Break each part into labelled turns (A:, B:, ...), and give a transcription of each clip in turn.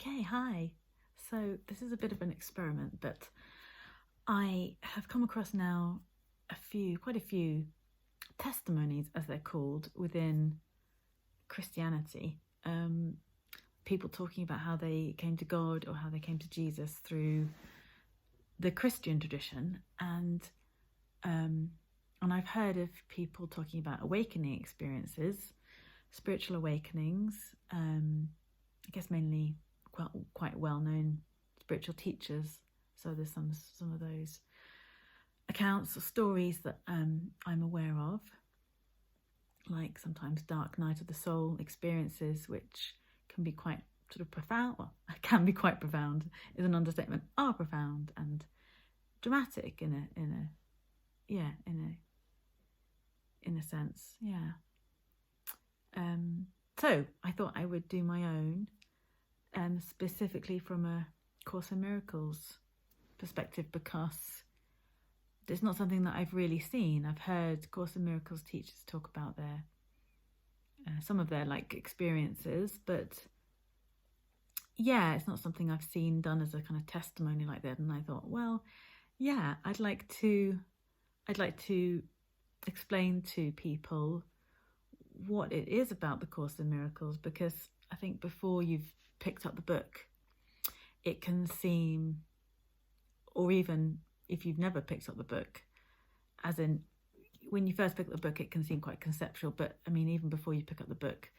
A: Okay, hi. So this is a bit of an experiment, but I have come across now quite a few testimonies, as they're called, within Christianity. People talking about how they came to God or how they came to Jesus through the Christian tradition, and I've heard of people talking about awakening experiences, spiritual awakenings. I guess mainly quite well-known spiritual teachers. So there's some of those accounts or stories that I'm aware of, like sometimes dark night of the soul experiences, which can be quite sort of profound. Well, can be quite profound is an understatement. Are profound and dramatic in a sense. Yeah. So I thought I would do my own, specifically from a Course in Miracles perspective, because it's not something that I've really seen. I've heard Course in Miracles teachers talk about their some of their experiences, but yeah, it's not something I've seen done as a kind of testimony like that. And I thought, well, yeah, I'd like to explain to people what it is about the Course in Miracles, because I think before you've picked up the book, it can seem, or even if you've never picked up the book, as in when you first pick up the book, it can seem quite conceptual. But I mean, even before you pick up the book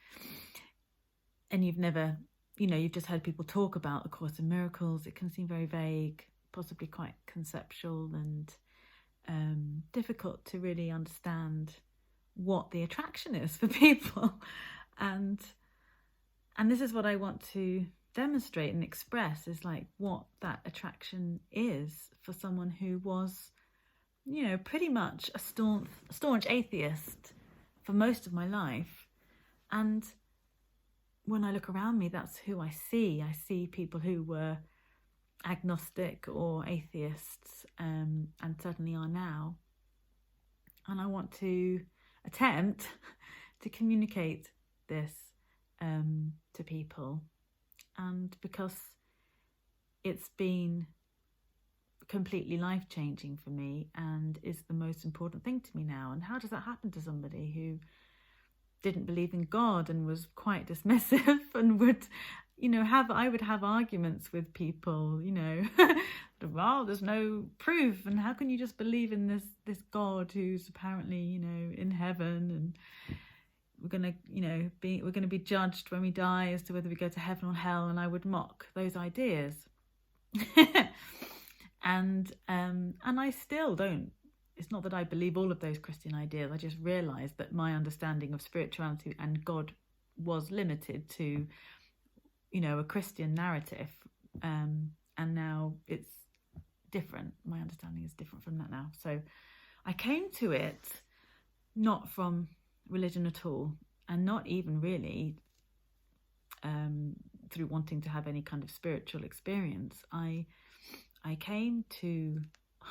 A: and you've never, you've just heard people talk about the Course in Miracles, it can seem very vague, possibly quite conceptual, and difficult to really understand what the attraction is for people. And this is what I want to demonstrate and express, is what that attraction is for someone who was, pretty much a staunch atheist for most of my life. And when I look around me, that's who I see. I see people who were agnostic or atheists, and certainly are now. And I want to attempt to communicate this to people, and because it's been completely life-changing for me and is the most important thing to me now. And how does that happen to somebody who didn't believe in God and was quite dismissive and would, I would have arguments with people, well, there's no proof, and how can you just believe in this God who's apparently, in heaven, and we're gonna be judged when we die as to whether we go to heaven or hell. And I would mock those ideas. and I still don't. It's not that I believe all of those Christian ideas. I just realised that my understanding of spirituality and God was limited to, a Christian narrative. And now it's different. My understanding is different from that now. So I came to it not from religion at all, and not even really through wanting to have any kind of spiritual experience. I came to,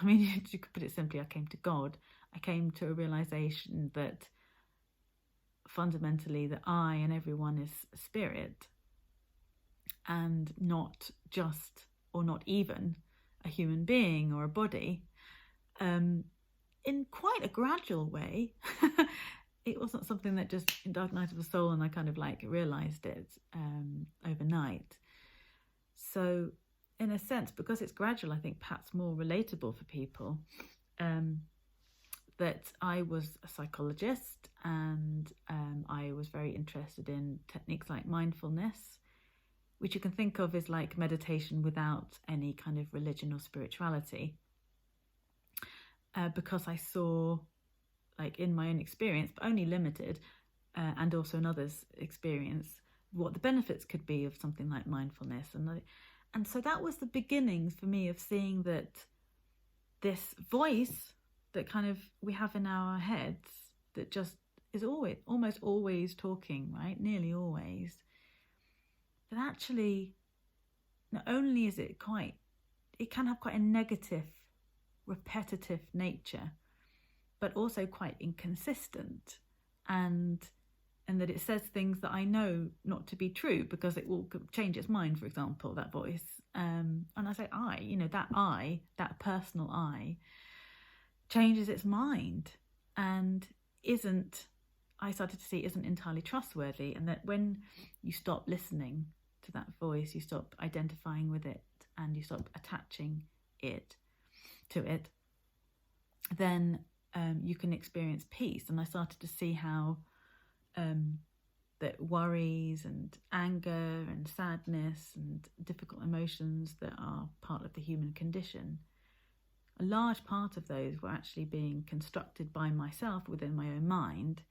A: you could put it simply, I came to God. I came to a realization that fundamentally that I and everyone is spirit, and not just, or not even, a human being or a body, in quite a gradual way. It wasn't something that just in Dark Night of the Soul and I kind of realized it overnight. So in a sense, because it's gradual, I think perhaps more relatable for people, that I was a psychologist, and I was very interested in techniques like mindfulness, which you can think of as meditation without any kind of religion or spirituality, because I saw, in my own experience, but only limited, and also in others' experience, what the benefits could be of something like mindfulness. And so that was the beginnings for me of seeing that this voice that kind of we have in our heads, that just is almost always talking, right? Nearly always. But actually, not only is it can have quite a negative, repetitive nature, but also quite inconsistent and and that it says things that I know not to be true because it will change its mind, for example, that voice. And I say that personal I, changes its mind and I started to see isn't entirely trustworthy, and that when you stop listening to that voice, you stop identifying with it and you stop attaching to it, then you can experience peace. And I started to see how that worries and anger and sadness and difficult emotions that are part of the human condition, a large part of those were actually being constructed by myself within my own mind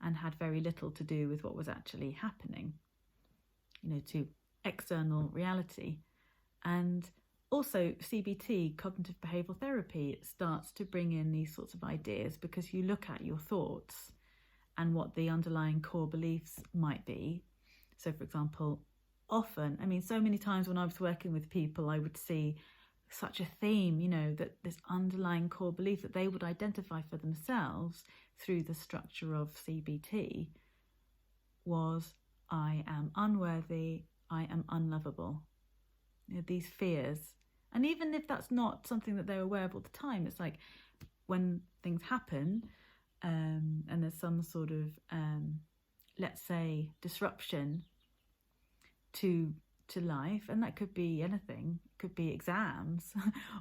A: and had very little to do with what was actually happening, to external reality. And also CBT, cognitive behavioural therapy, starts to bring in these sorts of ideas because you look at your thoughts and what the underlying core beliefs might be. So, for example, often, so many times when I was working with people, I would see such a theme, that this underlying core belief that they would identify for themselves through the structure of CBT was, I am unworthy, I am unlovable. These fears. And even if that's not something that they're aware of all the time, it's like when things happen, and there's some sort of, let's say, disruption to life, and that could be anything. It could be exams,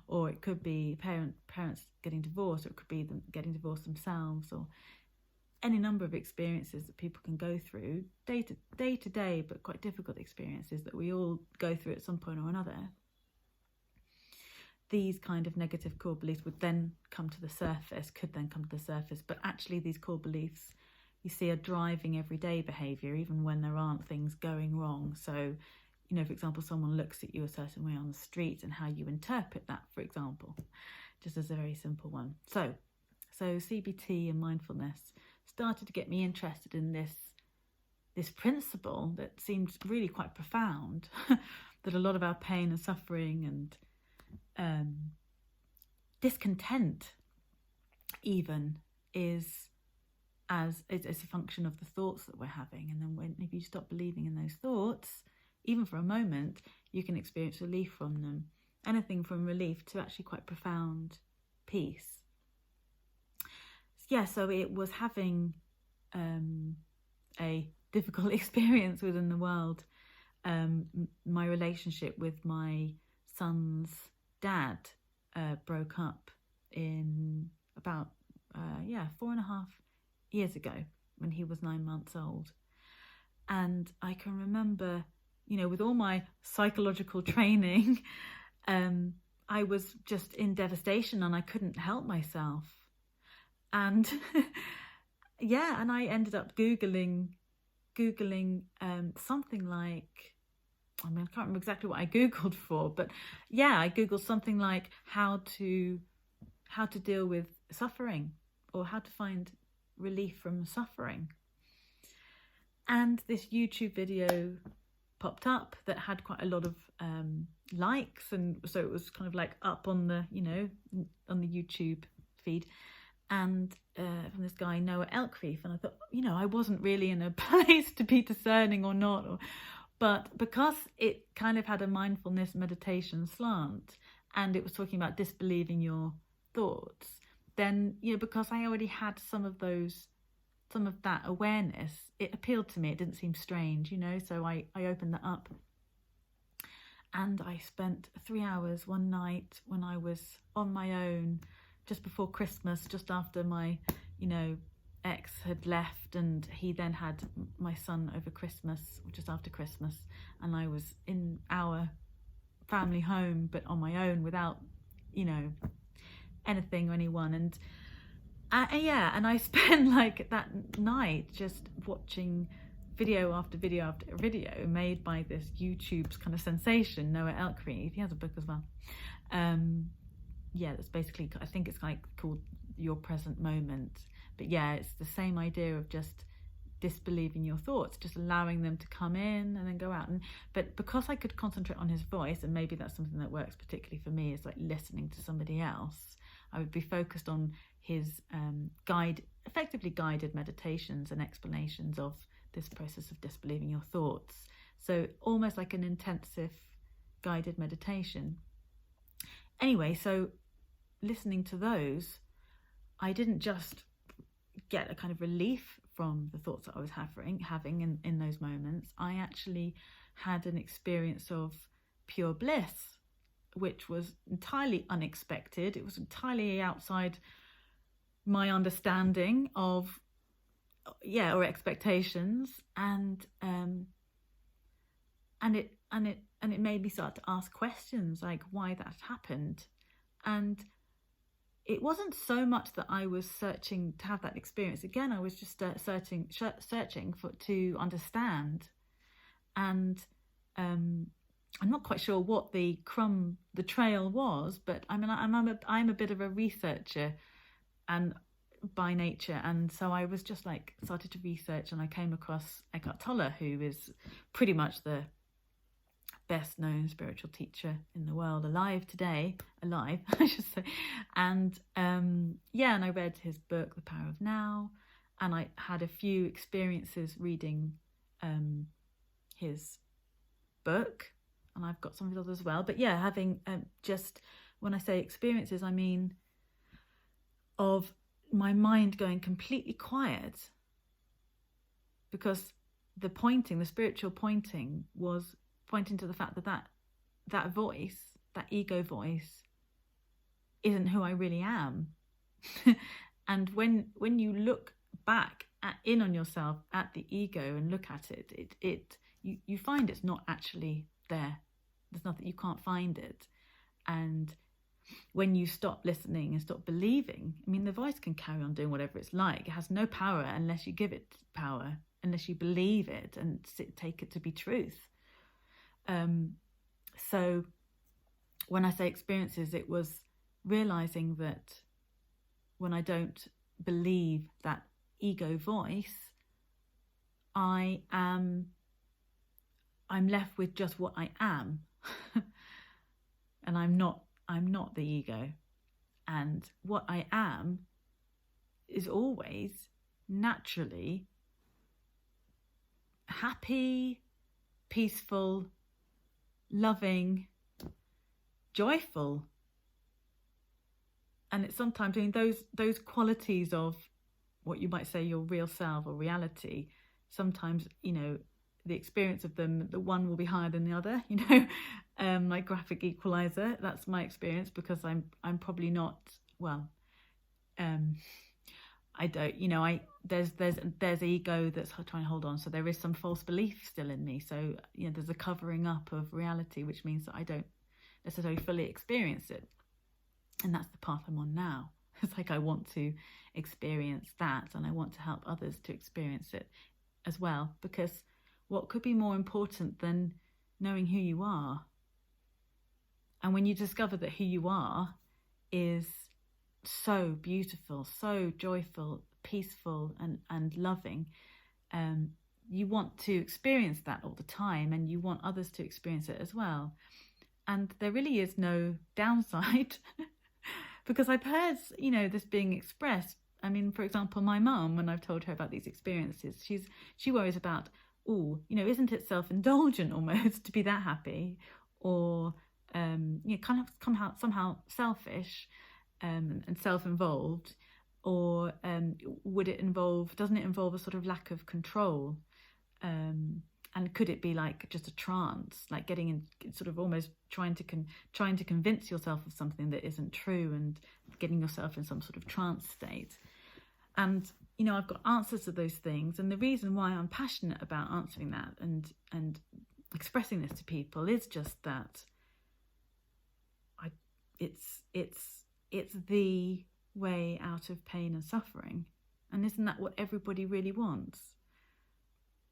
A: or it could be parents getting divorced, or it could be them getting divorced themselves, or any number of experiences that people can go through day to day, but quite difficult experiences that we all go through at some point or another. These kind of negative core beliefs could then come to the surface, but actually these core beliefs you see are driving everyday behaviour, even when there aren't things going wrong. So, for example, someone looks at you a certain way on the street and how you interpret that, for example, just as a very simple one. So CBT and mindfulness started to get me interested in this principle that seemed really quite profound, that a lot of our pain and suffering and discontent even is a function of the thoughts that we're having. And then if you stop believing in those thoughts, even for a moment, you can experience relief from them. Anything from relief to actually quite profound peace. Yeah, so it was having a difficult experience within the world. My relationship with my son's dad broke up in about 4.5 years ago when he was 9 months old. And I can remember, with all my psychological training, I was just in devastation and I couldn't help myself. And and I ended up Googling something like, I can't remember exactly what I Googled for, but I Googled something like how to deal with suffering, or how to find relief from suffering. And this YouTube video popped up that had quite a lot of likes, and so it was kind of like up on the on the YouTube feed, and from this guy Noah Elkreef. And I thought, I wasn't really in a place to be discerning or not, but because it kind of had a mindfulness meditation slant, and it was talking about disbelieving your thoughts, then because I already had some of that awareness, it appealed to me. It didn't seem strange, so I opened that up, and I spent 3 hours one night when I was on my own just before Christmas, just after my ex had left, and he then had my son over Christmas, just after Christmas, and I was in our family home but on my own without anything or anyone. And I spent like that night just watching video after video after video made by this YouTube's kind of sensation, Noah Elkreef. He has a book as well. That's basically, I think it's like called Your Present Moment. But it's the same idea of just disbelieving your thoughts, just allowing them to come in and then go out. But because I could concentrate on his voice, and maybe that's something that works particularly for me, is like listening to somebody else, I would be focused on his effectively guided meditations and explanations of this process of disbelieving your thoughts. So almost like an intensive guided meditation. Anyway, so listening to those, I didn't just get a kind of relief from the thoughts that I was having in those moments. I actually had an experience of pure bliss, which was entirely unexpected. It was entirely outside my understanding of, or expectations, and it made me start to ask questions like why that happened. And it wasn't so much that I was searching to have that experience. Again, I was just searching to understand. And I'm not quite sure what the trail was, but I mean, I'm a bit of a researcher, and by nature, and so I was just like started to research, and I came across Eckhart Tolle, who is pretty much the best known spiritual teacher in the world, alive I should say. And and I read his book The Power of Now, and I had a few experiences reading his book, and I've got some of his others as well. But yeah, having just, when I say experiences, I mean of my mind going completely quiet, because the spiritual pointing was pointing to the fact that voice, that ego voice, isn't who I really am. And when you look back in on yourself at the ego and look at it, you find it's not actually there. There's nothing, you can't find it. And when you stop listening and stop believing, I mean, the voice can carry on doing whatever it's like. It has no power unless you give it power, unless you believe it and take it to be truth. So when I say experiences, it was realizing that when I don't believe that ego voice, I'm left with just what I am. And I'm not the ego. And what I am is always naturally happy, peaceful, loving, joyful. And it's sometimes, I mean, those qualities of what you might say your real self or reality, sometimes, the experience of them, the one will be higher than the other, like graphic equalizer. That's my experience, because I'm probably not, I don't, there's ego that's trying to hold on. So there is some false belief still in me. So, there's a covering up of reality, which means that I don't necessarily fully experience it. And that's the path I'm on now. It's like I want to experience that, and I want to help others to experience it as well, because what could be more important than knowing who you are? And when you discover that who you are is so beautiful, so joyful, peaceful, and loving, you want to experience that all the time, and you want others to experience it as well. And there really is no downside because I've heard, this being expressed. I mean, for example, my mum, when I've told her about these experiences, she worries about, isn't it self-indulgent almost to be that happy, or kind of somehow selfish and self-involved, or doesn't it involve a sort of lack of control? And could it be like just a trance, like getting in, sort of almost trying to convince yourself of something that isn't true, and getting yourself in some sort of trance state? And I've got answers to those things, and the reason why I'm passionate about answering that and expressing this to people is just that it's the way out of pain and suffering. And isn't that what everybody really wants?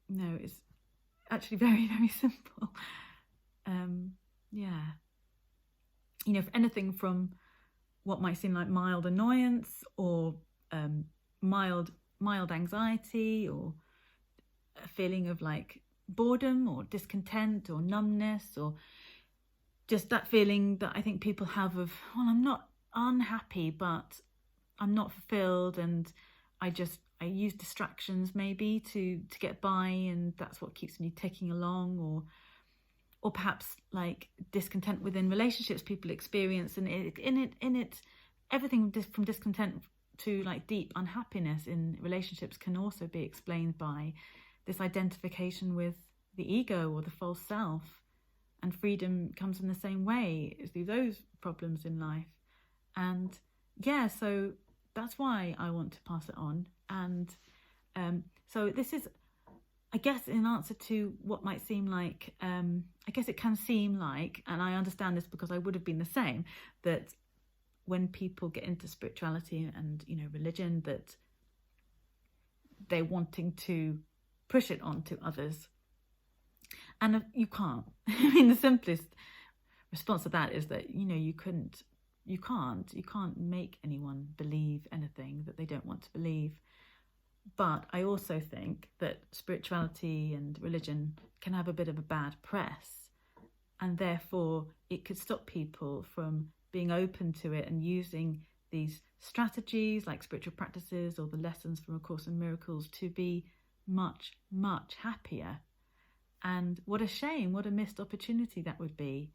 A: No, it's actually very, very simple. For anything from what might seem like mild annoyance, or mild anxiety, or a feeling of like boredom or discontent or numbness, or just that feeling that I think people have of, I'm not unhappy, but I'm not fulfilled, and I I use distractions maybe to get by, and that's what keeps me ticking along, or perhaps like discontent within relationships people experience, and everything from discontent to like deep unhappiness in relationships can also be explained by this identification with the ego or the false self. And freedom comes in the same way through those problems in life. And yeah, so that's why I want to pass it on. And so this is, I guess, in answer to what might seem like, I guess it can seem like, and I understand this because I would have been the same, that when people get into spirituality and, you know, religion, that they're wanting to push it onto others. And you can't. I mean, the simplest response to that is that, you know, you can't make anyone believe anything that they don't want to believe. But I also think that spirituality and religion can have a bit of a bad press, and therefore it could stop people from being open to it and using these strategies like spiritual practices or the lessons from A Course in Miracles to be much, much happier. And what a shame, what a missed opportunity that would be.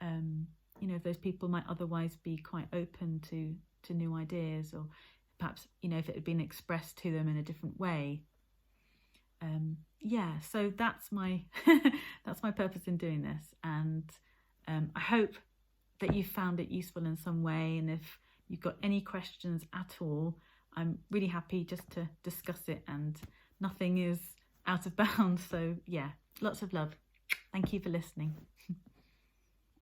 A: You know, if those people might otherwise be quite open to new ideas, or perhaps, you know, if it had been expressed to them in a different way. Yeah, so that's my that's my purpose in doing this. And I hope that you found it useful in some way. And if you've got any questions at all, I'm really happy just to discuss it, and nothing is out of bounds. So yeah, lots of love. Thank you for listening.